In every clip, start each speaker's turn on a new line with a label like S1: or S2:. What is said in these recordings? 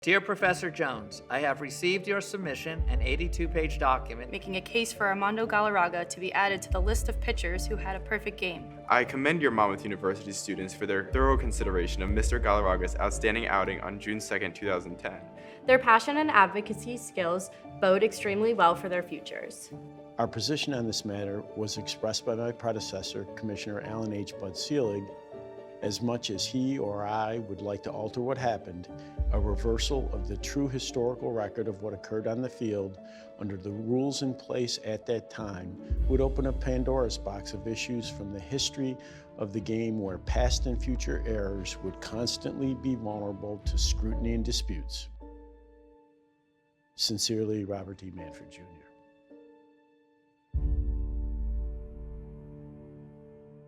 S1: Dear Professor Jones, I have received your submission, an 82-page document
S2: making a case for Armando Galarraga to be added to the list of pitchers who had a perfect game.
S3: I commend your Monmouth University students for their thorough consideration of Mr. Galarraga's outstanding outing on June 2nd, 2010.
S4: Their passion and advocacy skills bode extremely well for their futures.
S5: Our position on this matter was expressed by my predecessor, Commissioner Alan H. Bud Seelig. As much as he or I would like to alter what happened, a reversal of the true historical record of what occurred on the field under the rules in place at that time would open up Pandora's box of issues from the history of the game where past and future errors would constantly be vulnerable to scrutiny and disputes. Sincerely, Robert E. Manfred, Jr.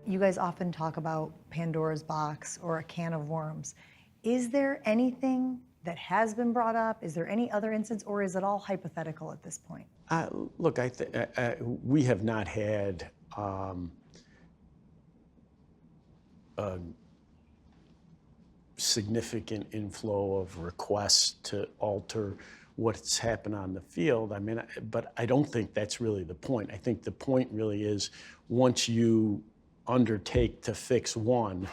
S6: You guys often talk about Pandora's box or a can of worms. Is there anything that has been brought up? Is there any other instance, or is it all hypothetical at this point?
S5: Look, we have not had a significant inflow of requests to alter what's happened on the field. I mean, but I don't think that's really the point. I think the point really is once you undertake to fix one.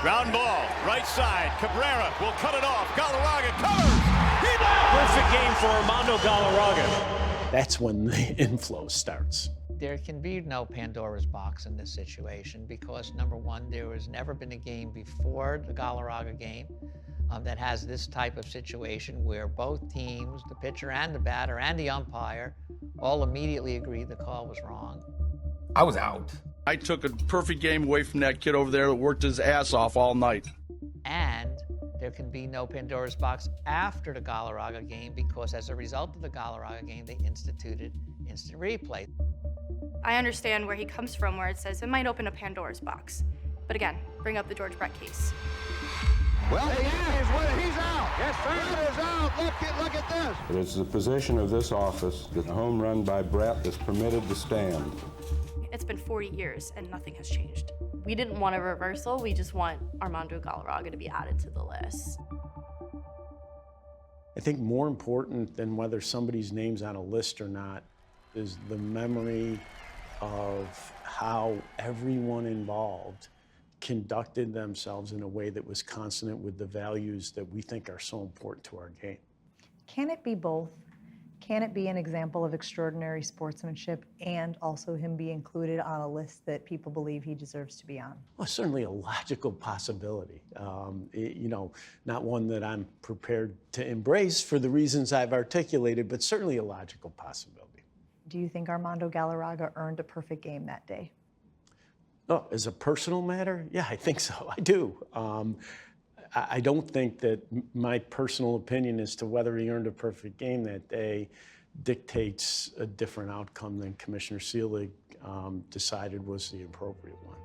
S7: Ground ball, right side. Cabrera will cut it off. Galarraga covers. Perfect game for Armando Galarraga.
S5: That's when the inflow starts.
S1: There can be no Pandora's box in this situation because, number one, there has never been a game before the Galarraga game that has this type of situation where both teams, the pitcher and the batter and the umpire, all immediately agreed the call was wrong.
S8: I was out.
S9: I took a perfect game away from that kid over there that worked his ass off all night.
S1: And there can be no Pandora's box after the Galarraga game because as a result of the Galarraga game, they instituted instant replay.
S2: I understand where he comes from, where it says it might open a Pandora's box. But again, bring up the George Brett case.
S10: Well, he is. He's out. Yes, sir. Brett is out. Look at this.
S11: It is the position of this office that a home run by Brett is permitted to stand.
S2: It's been 40 years and nothing has changed.
S4: We didn't want a reversal, we just want Armando Galarraga to be added to the list.
S5: I think more important than whether somebody's name's on a list or not is the memory of how everyone involved conducted themselves in a way that was consonant with the values that we think are so important to our game.
S6: Can it be both? Can it be an example of extraordinary sportsmanship and also him be included on a list that people believe he deserves to be on?
S5: Well, certainly a logical possibility. Not one that I'm prepared to embrace for the reasons I've articulated, but certainly a logical possibility.
S6: Do you think Armando Galarraga earned a perfect game that day?
S5: Oh, as a personal matter, yeah, I think so. I do. I don't think that my personal opinion as to whether he earned a perfect game that day dictates a different outcome than Commissioner Seelig decided was the appropriate one.